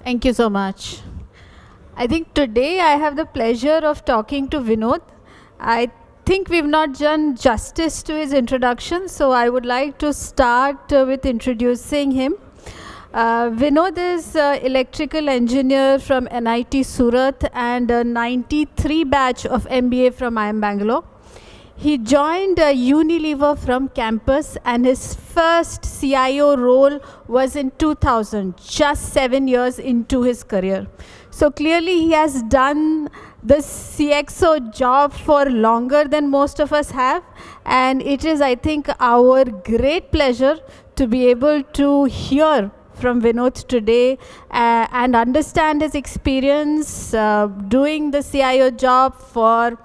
Thank you so much. I think today I have the pleasure of talking to Vinod. I think we've not done justice to his introduction, so I would like to start with introducing him. Vinod is electrical engineer from NIT Surat and a 93 batch of MBA from IIM Bangalore. He joined Unilever from campus, and his first CIO role was in 2000, just 7 years into his career. So clearly, he has done the CXO job for longer than most of us have, and it is, I think, our great pleasure to be able to hear from Vinod today and understand his experience doing the CIO job for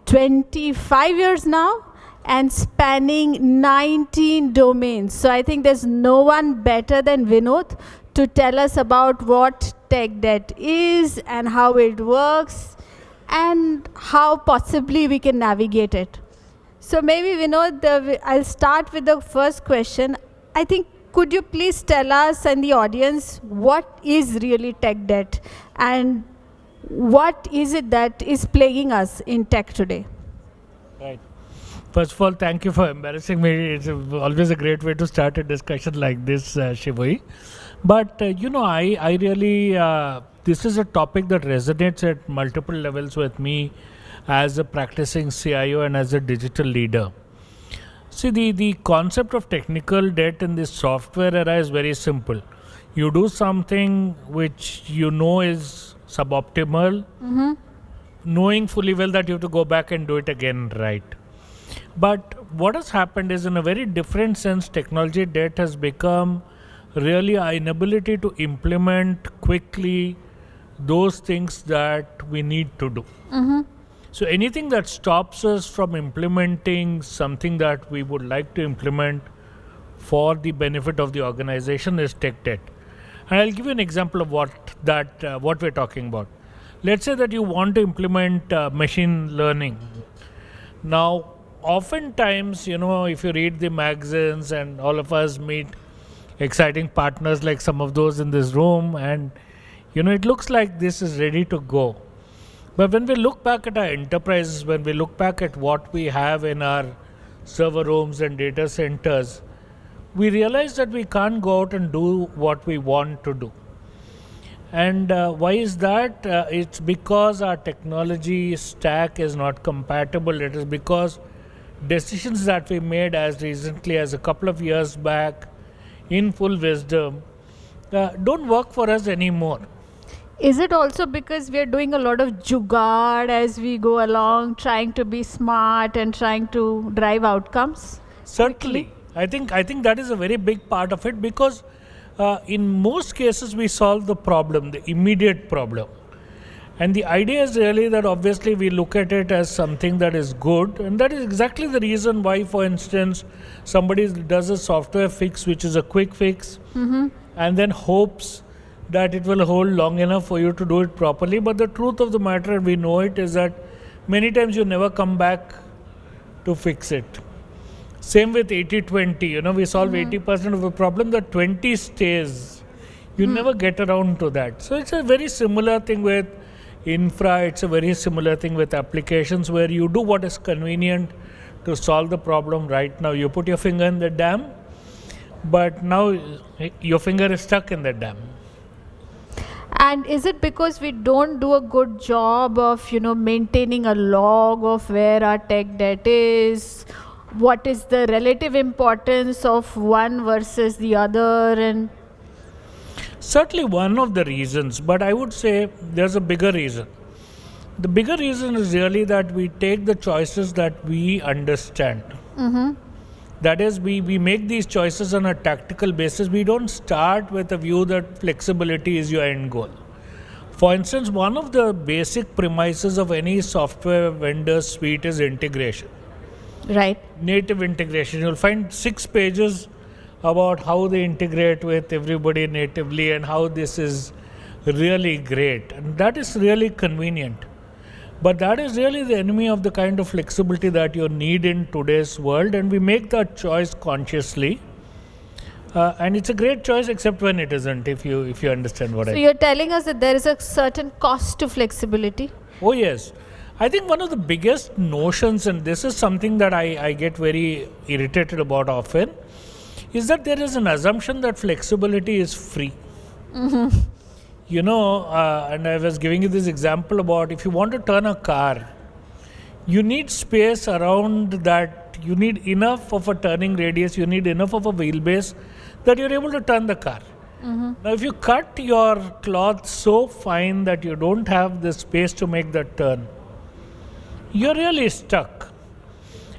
25 years now and spanning 19 domains. So I think there's no one better than Vinod to tell us about what tech debt is and how it works and how possibly we can navigate it. So maybe Vinod, I'll start with the first question. I think could you please tell us and the audience what is really tech debt and what is it that is plaguing us in tech today? Right. First of all, thank you for embarrassing me. It's always a great way to start a discussion like this, Shivai. But, I really, this is a topic that resonates at multiple levels with me as a practicing CIO and as a digital leader. See, the concept of technical debt in this software era is very simple. You do something which you know is suboptimal, knowing fully well that you have to go back and do it again right. But what has happened is, in a very different sense, technology debt has become really our inability to implement quickly those things that we need to do. So anything that stops us from implementing something that we would like to implement for the benefit of the organization is tech debt. And I'll give you an example of what we're talking about. Let's say that you want to implement machine learning. Now, oftentimes, if you read the magazines and all of us meet exciting partners like some of those in this room, and it looks like this is ready to go. But when we look back at our enterprises, when we look back at what we have in our server rooms and data centers, we realize that we can't go out and do what we want to do. And why is that? It's because our technology stack is not compatible. It is because decisions that we made as recently as a couple of years back in full wisdom don't work for us anymore. Is it also because we are doing a lot of jugaad as we go along, trying to be smart and trying to drive outcomes? Certainly. I think that is a very big part of it, because in most cases we solve the problem, the immediate problem. And the idea is really that obviously we look at it as something that is good, and that is exactly the reason why, for instance, somebody does a software fix which is a quick fix and then hopes that it will hold long enough for you to do it properly. But the truth of the matter, we know it, is that many times you never come back to fix it. Same with 80-20, we solve 80% of a problem, the 20 stays. You never get around to that. So it's a very similar thing with infra, it's a very similar thing with applications, where you do what is convenient to solve the problem right now. You put your finger in the dam, but now your finger is stuck in the dam. And is it because we don't do a good job of, maintaining a log of where our tech debt is? What is the relative importance of one versus the other? And certainly one of the reasons, but I would say there's a bigger reason. The bigger reason is really that we take the choices that we understand. That is, we make these choices on a tactical basis. We don't start with a view that flexibility is your end goal. For instance, one of the basic premises of any software vendor suite is integration. right. Native integration. You'll find 6 pages about how they integrate with everybody natively and how this is really great. And that is really convenient. But that is really the enemy of the kind of flexibility that you need in today's world, and we make that choice consciously. And it's a great choice, except when it isn't. If you understand what So you're telling us that there is a certain cost to flexibility. Oh yes, I think one of the biggest notions, and this is something that I get very irritated about often, is that there is an assumption that flexibility is free. You know, and I was giving you this example about if you want to turn a car, you need space around that. You need enough of a turning radius, you need enough of a wheelbase that you're able to turn the car. Now, if you cut your cloth so fine that you don't have the space to make that turn, you're really stuck.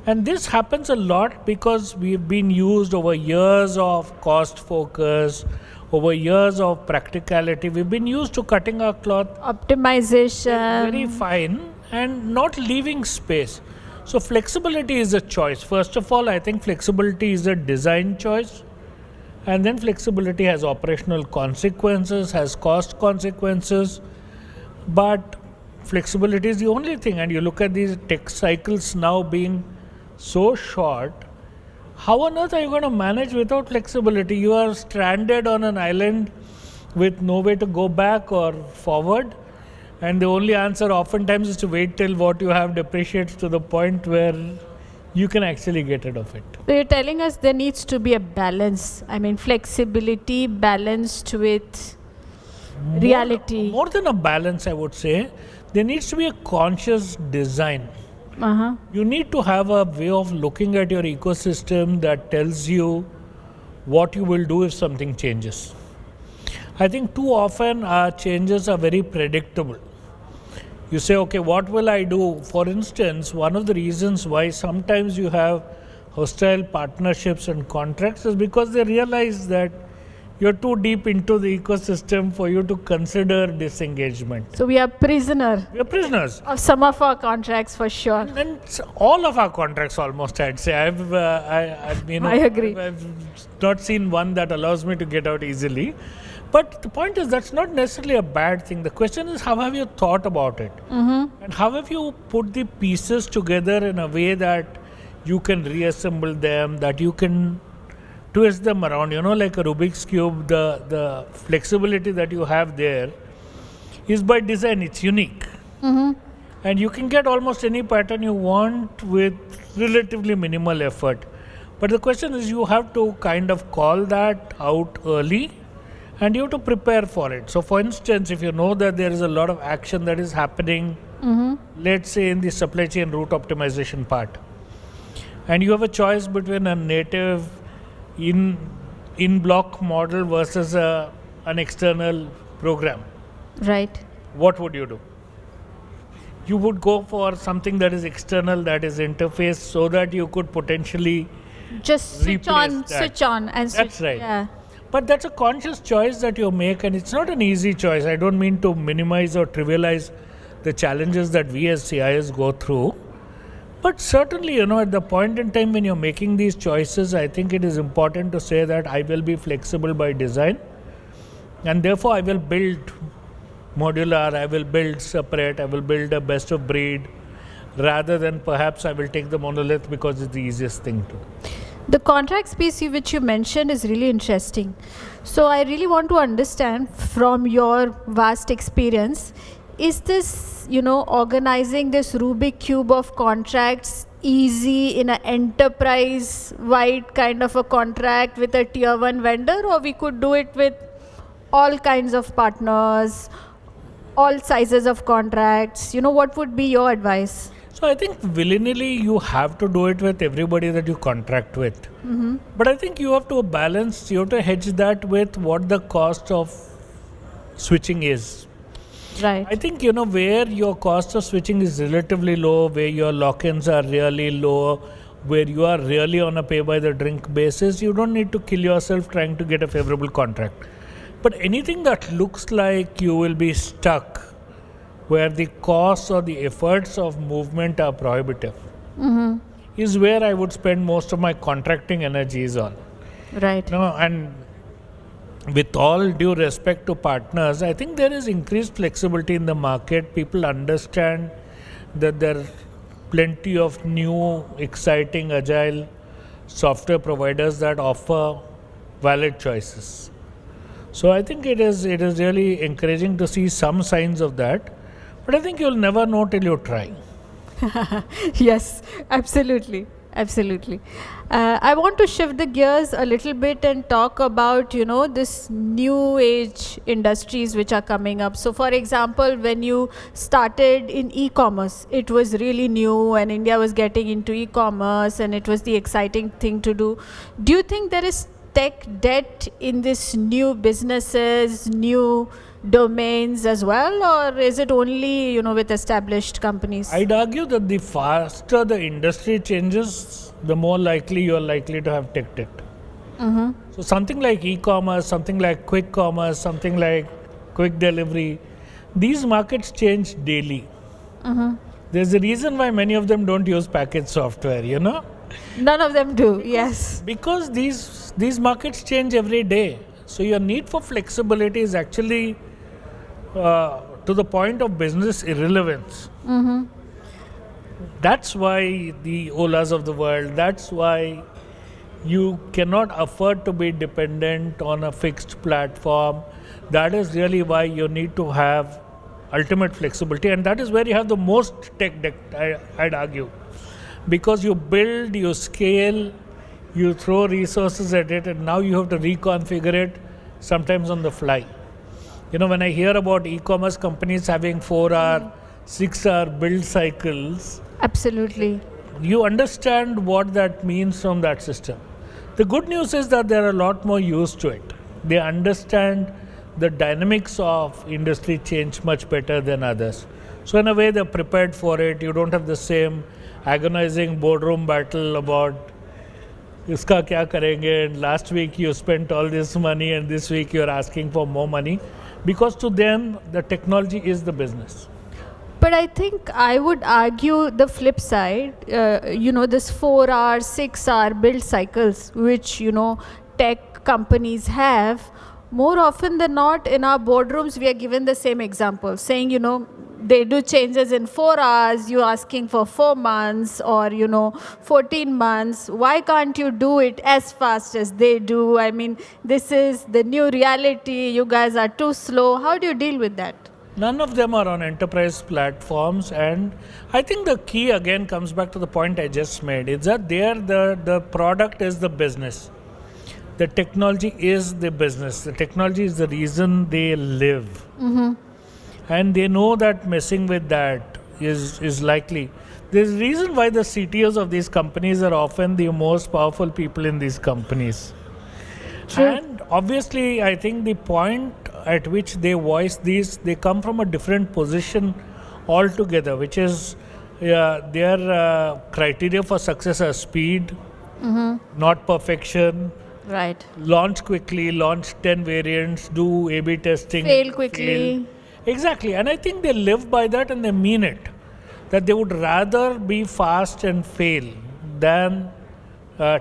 And this happens a lot because we've been used over years of cost focus, over years of practicality. We've been used to cutting our cloth Optimization. very fine and not leaving space. So flexibility is a choice. First of all, I think flexibility is a design choice. And then flexibility has operational consequences, has cost consequences. But flexibility is the only thing. And you look at these tech cycles now being so short, how on earth are you going to manage without flexibility? You are stranded on an island with no way to go back or forward. And the only answer oftentimes is to wait till what you have depreciates to the point where you can actually get rid of it. So you're telling us there needs to be a balance. I mean, flexibility balanced with reality. More than a balance, I would say, there needs to be a conscious design. You need to have a way of looking at your ecosystem that tells you what you will do if something changes. I think too often our changes are very predictable. You say, okay, what will I do? For instance, one of the reasons why sometimes you have hostile partnerships and contracts is because they realize that you're too deep into the ecosystem for you to consider disengagement. So we are prisoners We're prisoners. of some of our contracts for sure. And all of our contracts almost, I'd say. I agree. I've not seen one that allows me to get out easily. But the point is, that's not necessarily a bad thing. The question is, how have you thought about it? And how have you put the pieces together in a way that you can reassemble them, that you can twist them around? You know, like a Rubik's Cube, the flexibility that you have there is by design, it's unique. And you can get almost any pattern you want with relatively minimal effort. But the question is, you have to kind of call that out early and you have to prepare for it. So for instance, if you know that there is a lot of action that is happening, let's say in the supply chain route optimization part, and you have a choice between a native in-block model versus an external program, Right. what would you do? You would go for something that is external, that is interface, so that you could potentially Just switch replace on, that. switch on, and switch. That's right. Yeah. But that's a conscious choice that you make, and it's not an easy choice. I don't mean to minimize or trivialize the challenges that we as CIs go through. But certainly, you know, at the point in time when you're making these choices, I think it is important to say that I will be flexible by design, and therefore I will build modular, I will build separate, I will build a best of breed, rather than perhaps I will take the monolith because it's the easiest thing to do. The contract piece which you mentioned is really interesting. So I really want to understand from your vast experience, is this, organizing this Rubik cube of contracts easy in an enterprise-wide kind of a contract with a tier 1 vendor, or we could do it with all kinds of partners, all sizes of contracts? What would be your advice? So I think willy-nilly you have to do it with everybody that you contract with. But I think you have to balance, you have to hedge that with what the cost of switching is. Right. I think, where your cost of switching is relatively low, where your lock-ins are really low, where you are really on a pay-by-the-drink basis, you don't need to kill yourself trying to get a favorable contract. But anything that looks like you will be stuck, where the costs or the efforts of movement are prohibitive, is where I would spend most of my contracting energies on. Right. And with all due respect to partners, I think there is increased flexibility in the market. People understand that there are plenty of new, exciting, agile software providers that offer valid choices. So I think it is really encouraging to see some signs of that, but I think you'll never know till you try. Yes, absolutely, absolutely. I want to shift the gears a little bit and talk about this new age industries which are coming up. So, for example, when you started in e-commerce, it was really new, and India was getting into e-commerce, and it was the exciting thing to do. Do you think there is tech debt in this new businesses, new domains as well, or is it only with established companies? I'd argue that the faster the industry changes, the more likely you're likely to have tech debt. So something like e-commerce, something like quick commerce, something like quick delivery, these markets change daily. There's a reason why many of them don't use package software, None of them do. Yes. because these markets change every day. So your need for flexibility is actually to the point of business irrelevance. That's why the Olas of the world, that's why you cannot afford to be dependent on a fixed platform. That is really why you need to have ultimate flexibility, and that is where you have the most tech debt, I'd argue. Because you build, you scale, you throw resources at it, and now you have to reconfigure it sometimes on the fly. When I hear about e-commerce companies having 4-hour, 6-hour build cycles, Absolutely. you understand what that means from that system. The good news is that they're a lot more used to it. They understand the dynamics of industry change much better than others. So in a way, they're prepared for it. You don't have the same agonizing boardroom battle about iska kya karenge, and last week you spent all this money and this week you're asking for more money, because to them the technology is the business. But I think I would argue the flip side, this 4-hour, 6-hour build cycles, which, tech companies have, more often than not in our boardrooms, we are given the same example, saying, they do changes in 4 hours, you're asking for 4 months or, 14 months. Why can't you do it as fast as they do? I mean, this is the new reality. You guys are too slow. How do you deal with that? None of them are on enterprise platforms, and I think the key again comes back to the point I just made. It's that the product is the business. The technology is the business. The technology is the reason they live. And they know that messing with that is likely. There's a reason why the CTOs of these companies are often the most powerful people in these companies. True. And obviously, I think the point at which they voice these, they come from a different position altogether, which is their criteria for success are speed, not perfection. Right. Launch quickly, launch 10 variants, do A/B testing. Fail quickly. Exactly. And I think they live by that and they mean it. That they would rather be fast and fail than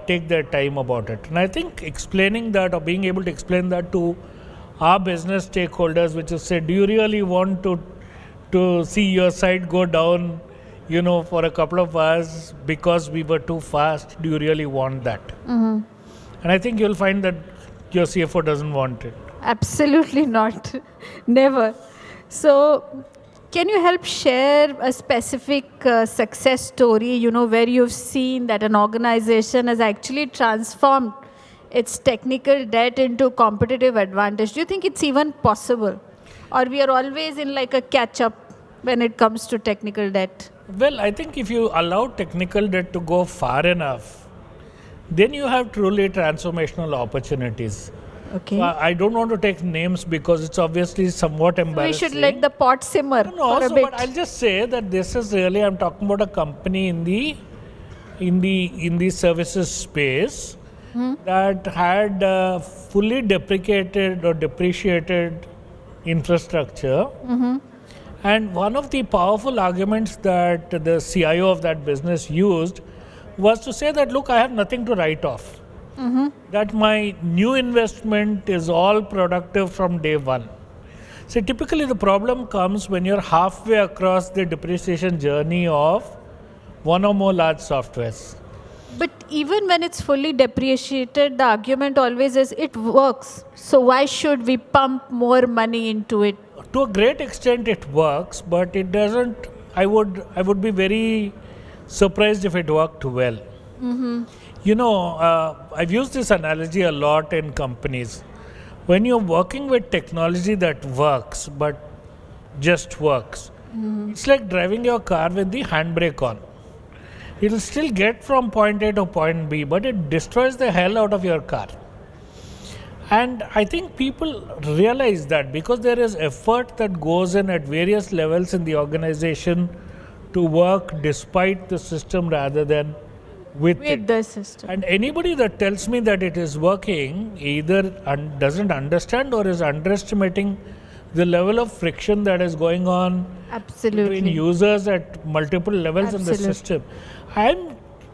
take their time about it. And I think explaining that, or being able to explain that to our business stakeholders, which is say, do you really want to see your site go down, for a couple of hours because we were too fast? Do you really want that? And I think you'll find that your CFO doesn't want it. Absolutely not. Never. So, can you help share a specific success story, where you've seen that an organization has actually transformed its technical debt into competitive advantage? Do you think it's even possible? Or we are always in like a catch-up when it comes to technical debt? Well, I think if you allow technical debt to go far enough, then you have truly transformational opportunities. Okay. I don't want to take names because it's obviously somewhat embarrassing. We should let the pot simmer for a bit. But I'll just say that this is really, I'm talking about a company in the services space that had fully deprecated or depreciated infrastructure. And one of the powerful arguments that the CIO of that business used was to say that, look, I have nothing to write off. That my new investment is all productive from day one. So typically the problem comes when you're halfway across the depreciation journey of one or more large softwares. But even when it's fully depreciated, the argument always is it works. So why should we pump more money into it? To a great extent, it works, but it doesn't. I would be very surprised if it worked well. I've used this analogy a lot in companies. When you're working with technology that works, but just works, it's like driving your car with the handbrake on. It'll still get from point A to point B, but it destroys the hell out of your car. And I think people realize that because there is effort that goes in at various levels in the organization to work despite the system rather than with it. The system. And anybody that tells me that it is working either doesn't understand or is underestimating the level of friction that is going on Absolutely. between users at multiple levels in the system.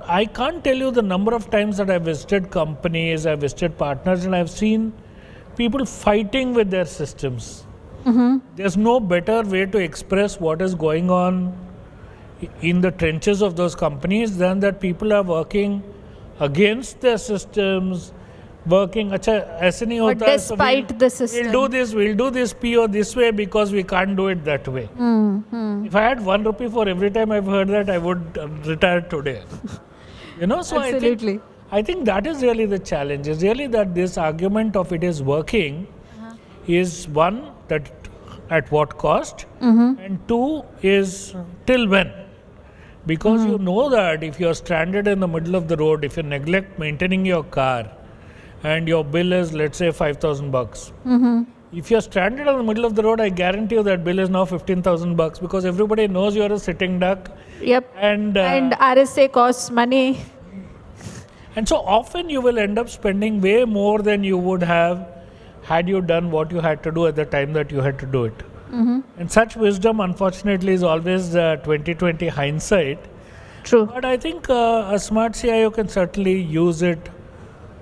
I can't tell you the number of times that I've visited companies, I've visited partners, and I've seen people fighting with their systems. There's no better way to express what is going on in the trenches of those companies than that people are working against their systems, working, aisa nahi Or hota hai, despite the system. we'll do this PO this way because we can't do it that way. If I had 1 rupee for every time I've heard that, I would retire today. So Absolutely. I think that is really the challenge, is really that this argument of it is working is one, that at what cost, and two is till when. Because you know that if you're stranded in the middle of the road, if you neglect maintaining your car and your bill is, let's say, $5,000, if you're stranded in the middle of the road, I guarantee you that bill is now $15,000 because everybody knows you're a sitting duck. Yep. And RSA costs money. And so often you will end up spending way more than you would have had you done what you had to do at the time that you had to do it. And such wisdom, unfortunately, is always 2020 hindsight. True. But I think a smart CIO can certainly use it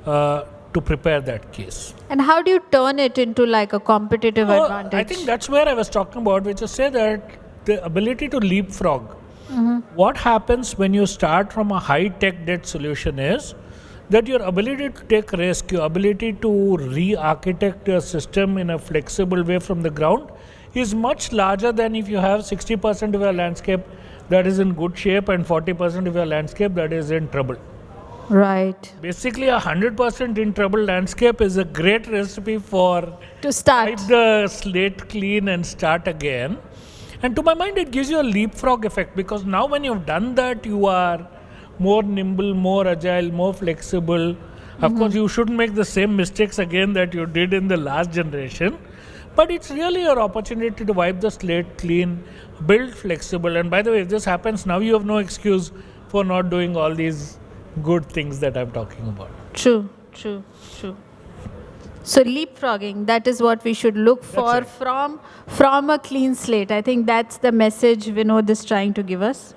to prepare that case. And how do you turn it into like a competitive advantage? I think that's where I was talking about, which is say that the ability to leapfrog. What happens when you start from a high-tech debt solution is that your ability to take risk, your ability to re-architect your system in a flexible way from the ground is much larger than if you have 60% of your landscape that is in good shape and 40% of your landscape that is in trouble. Right. Basically, 100% in trouble landscape is a great recipe for To start. wipe the slate clean and start again. And to my mind, it gives you a leapfrog effect because now when you've done that, you are more nimble, more agile, more flexible. Of course, you shouldn't make the same mistakes again that you did in the last generation. But it's really your opportunity to wipe the slate clean, build flexible. And by the way, if this happens, now you have no excuse for not doing all these good things that I'm talking about. True. So leapfrogging, that is what we should look for right. from a clean slate. I think that's the message Vinod is trying to give us.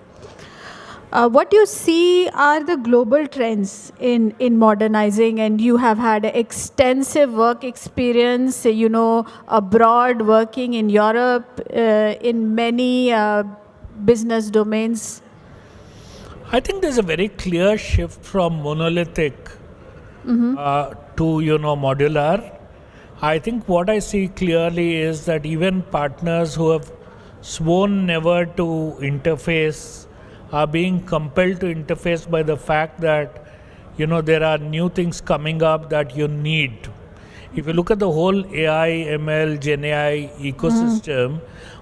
What you see are the global trends in modernizing, and you have had extensive work experience, abroad, working in Europe, in many business domains. I think there's a very clear shift from monolithic to modular. I think what I see clearly is that even partners who have sworn never to interface are being compelled to interface by the fact that there are new things coming up that you need. If you look at the whole AI, ML, Gen AI ecosystem,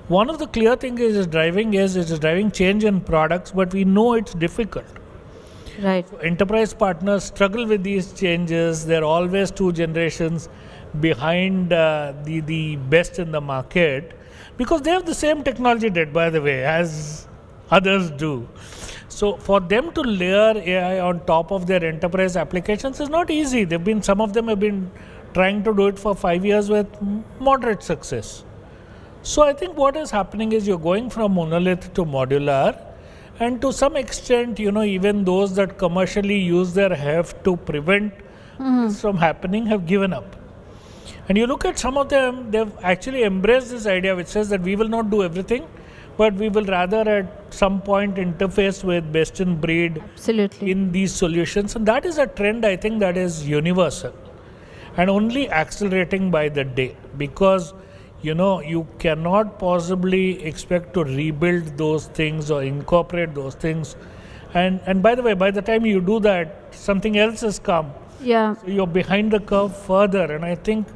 one of the clear things it is driving change in products, but we know it's difficult. Right. So enterprise partners struggle with these changes. They're always 2 generations behind the best in the market because they have the same technology debt, by the way, as others do. So for them to layer AI on top of their enterprise applications is not easy. Some of them have been trying to do it for 5 years with moderate success. So I think what is happening is you're going from monolith to modular, and to some extent, even those that commercially use their heft to prevent this from happening have given up. And you look at some of them, they've actually embraced this idea which says that we will not do everything, but we will rather at some point interface with best in breed Absolutely. in these solutions. And that is a trend, I think, that is universal and only accelerating by the day, because you cannot possibly expect to rebuild those things or incorporate those things. And by the way, by the time you do that, something else has come. Yeah. So you're behind the curve further. And I think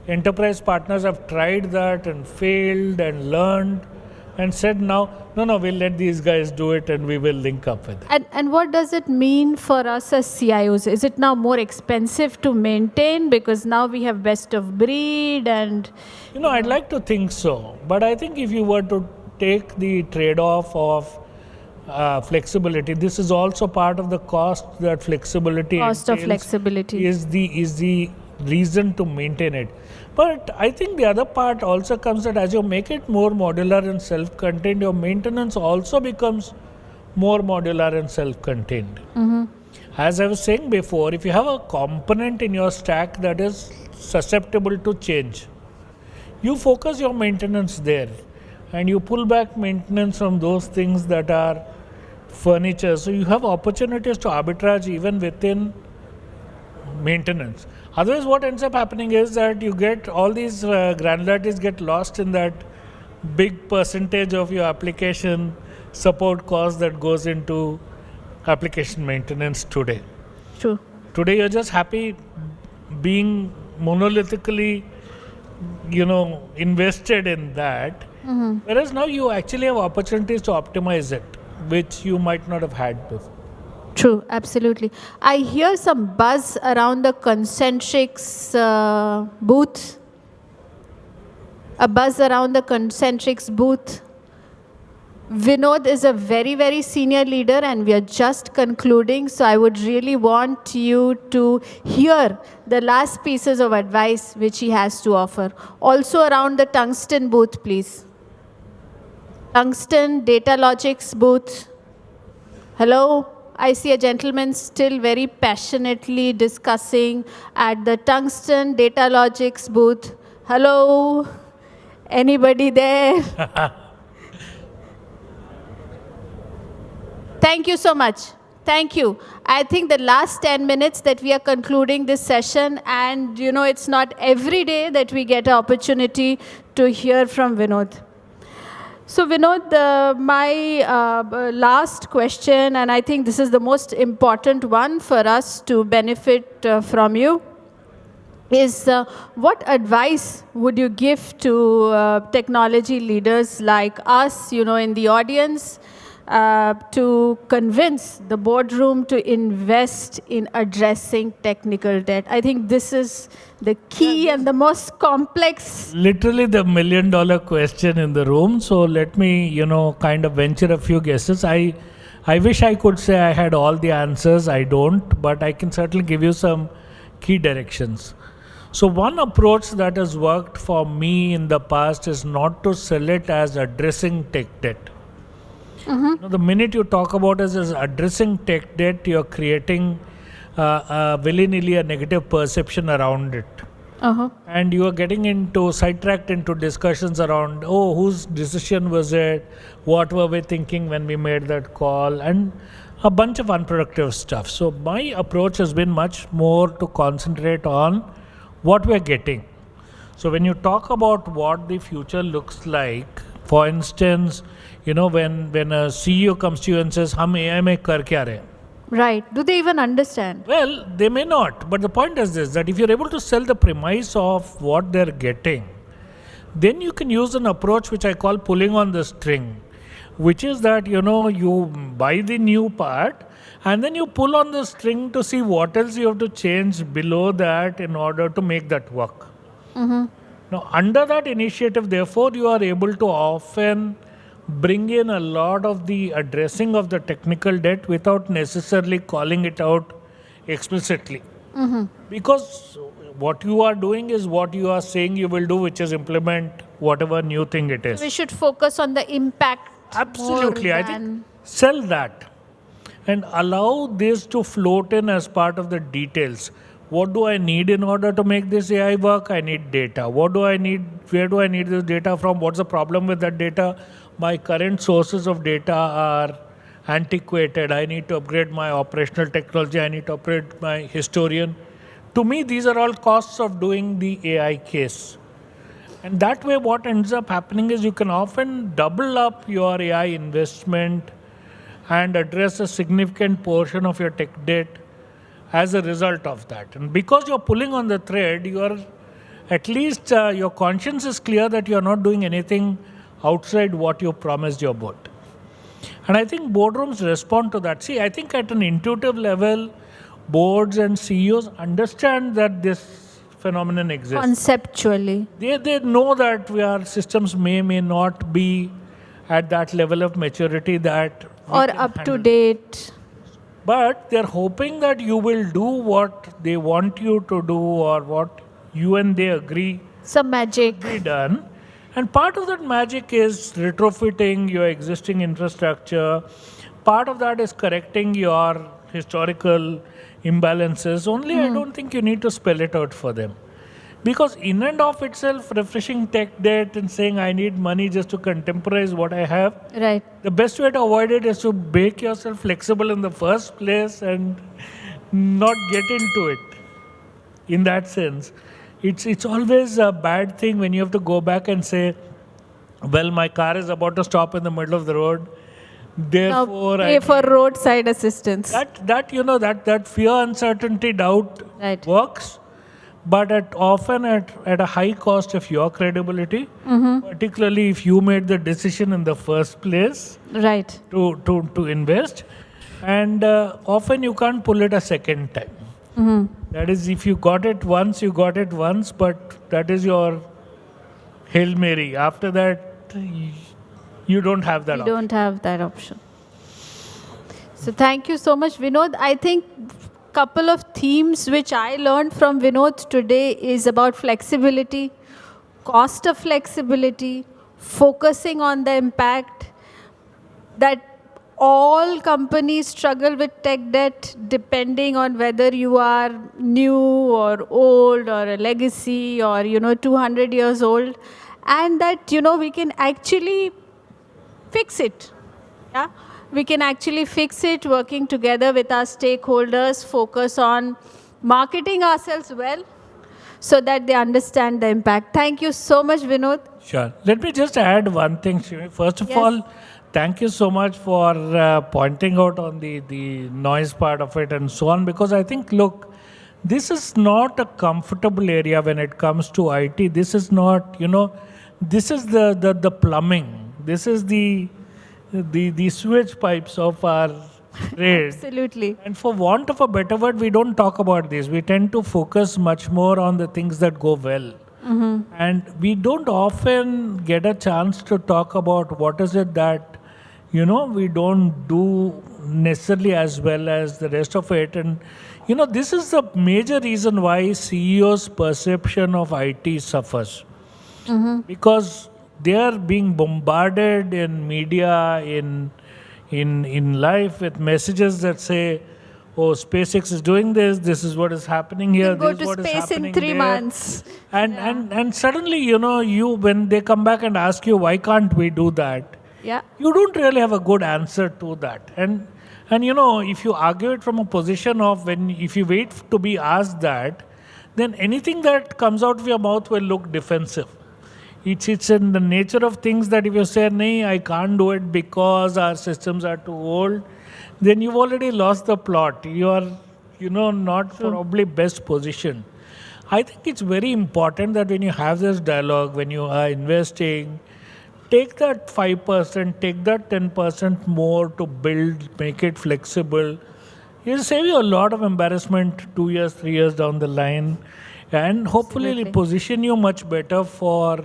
enterprise partners have tried that and failed and learned and said now, no, we'll let these guys do it and we will link up with it. And what does it mean for us as CIOs? Is it now more expensive to maintain because now we have best of breed and... I'd like to think so. But I think if you were to take the trade-off of flexibility, this is also part of the cost that flexibility Cost of entails, flexibility. is the reason to maintain it. But I think the other part also comes that as you make it more modular and self-contained, your maintenance also becomes more modular and self-contained. As I was saying before, if you have a component in your stack that is susceptible to change, you focus your maintenance there and you pull back maintenance from those things that are furniture. So you have opportunities to arbitrage even within maintenance. Otherwise, what ends up happening is that you get all these granularities get lost in that big percentage of your application support cost that goes into application maintenance today. True. Today, you're just happy being monolithically, invested in that. Whereas now you actually have opportunities to optimize it, which you might not have had before. True, absolutely. I hear some buzz around the Concentrix booth. A buzz around the Concentrix booth. Vinod is a very, very senior leader and we are just concluding. So I would really want you to hear the last pieces of advice which he has to offer. Also around the Tungsten booth, please. Tungsten Data Logics booth. Hello? I see a gentleman still very passionately discussing at the Tungsten Data Logics booth. Hello? Anybody there? Thank you so much. Thank you. I think the last 10 minutes that we are concluding this session, and it's not every day that we get an opportunity to hear from Vinod. So Vinod, my last question, and I think this is the most important one for us to benefit from you, is what advice would you give to technology leaders like us, in the audience, to convince the boardroom to invest in addressing technical debt? I think this is the key and the most complex. Literally the $1 million question in the room. So let me, kind of venture a few guesses. I wish I could say I had all the answers. I don't, but I can certainly give you some key directions. So one approach that has worked for me in the past is not to sell it as addressing tech debt. The minute you talk about it as addressing tech debt, you're creating willy-nilly a negative perception around it. And you are getting sidetracked into discussions around, whose decision was it? What were we thinking when we made that call? And a bunch of unproductive stuff. So my approach has been much more to concentrate on what we're getting. So when you talk about what the future looks like, for instance, when a CEO comes to you and says, "Hum AI mein kar kya rahe?" Right. Do they even understand? Well, they may not. But the point is this, that if you're able to sell the premise of what they're getting, then you can use an approach which I call pulling on the string, which is that, you buy the new part and then you pull on the string to see what else you have to change below that in order to make that work. Now, under that initiative, therefore, you are able to often bring in a lot of the addressing of the technical debt without necessarily calling it out explicitly. Because what you are doing is what you are saying you will do, which is implement whatever new thing it is. We should focus on the impact. Absolutely. I think sell that and allow this to float in as part of the details. What do I need in order to make this AI work? I need data. What do I need? Where do I need this data from? What's the problem with that data? my current sources of data are antiquated. I need to upgrade my operational technology. I need to upgrade my historian. To me, these are all costs of doing the AI case. And that way, what ends up happening is you can often double up your AI investment and address a significant portion of your tech debt as a result of that. And because you're pulling on the thread, you are at least your conscience is clear that you're not doing anything outside what you promised your board. And I think boardrooms respond to that. See, I think at an intuitive level, boards and CEOs understand that this phenomenon exists. Conceptually. They know that our systems may not be at that level of maturity that we Or can up to handle. date. But they're hoping that you will do what they want you to do or what you and they agree Some magic. be done. And part of that magic is retrofitting your existing infrastructure. Part of that is correcting your historical imbalances. Only I don't think you need to spell it out for them. Because in and of itself, refreshing tech debt and saying I need money just to contemporize what I have, Right. the best way to avoid it is to make yourself flexible in the first place and not get into it. In that sense, it's always a bad thing when you have to go back and say, well, my car is about to stop in the middle of the road. Now Therefore, pay for roadside assistance. that fear, uncertainty, doubt Right. works, but often at a high cost of your credibility, particularly if you made the decision in the first place Right. to invest, and often you can't pull it a second time. That is, if you got it once, you got it once, but that is your Hail Mary. After that, you don't have that We option. don't have that option. So thank you so much, Vinod. I think couple of themes which I learned from Vinod today is about flexibility, cost of flexibility, focusing on the impact, that all companies struggle with tech debt depending on whether you are new or old or a legacy or 200 years old, and that we can actually fix it. Yeah, we can actually fix it working together with our stakeholders, focus on marketing ourselves well so that they understand the impact. Thank you so much, Vinod. Sure. Let me just add one thing, Shimi. First of Yes. all, thank you so much for pointing out on the noise part of it and so on, because I think, look, this is not a comfortable area when it comes to IT. This is not, this is the plumbing. This is the sewage pipes of our trade. Absolutely. And for want of a better word, we don't talk about this. We tend to focus much more on the things that go well. And we don't often get a chance to talk about what is it that, we don't do necessarily as well as the rest of it. And, this is the major reason why CEOs' perception of IT suffers. Because they are being bombarded in media, in life with messages that say, oh, SpaceX is doing this, this is what is happening here, Go this to is what is space happening in 3 there. months. And suddenly, you when they come back and ask you, why can't we do that? Yeah. You don't really have a good answer to that. And if you argue it from a position of if you wait to be asked that, then anything that comes out of your mouth will look defensive. It's in the nature of things that if you say, "Nee, I can't do it because our systems are too old," then you've already lost the plot. You are, not probably best positioned. I think it's very important that when you have this dialogue, when you are investing, take that 5%, take that 10% more to build, make it flexible. It'll save you a lot of embarrassment 2 years, 3 years down the line, and hopefully it'll Absolutely. position you much better for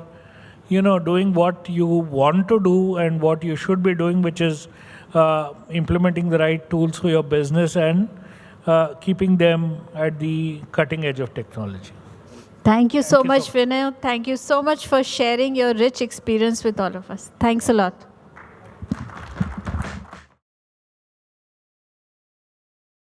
doing what you want to do and what you should be doing, which is implementing the right tools for your business and keeping them at the cutting edge of technology. Thank you so you so much, Vinod. Thank you so much for sharing your rich experience with all of us. Thanks a lot.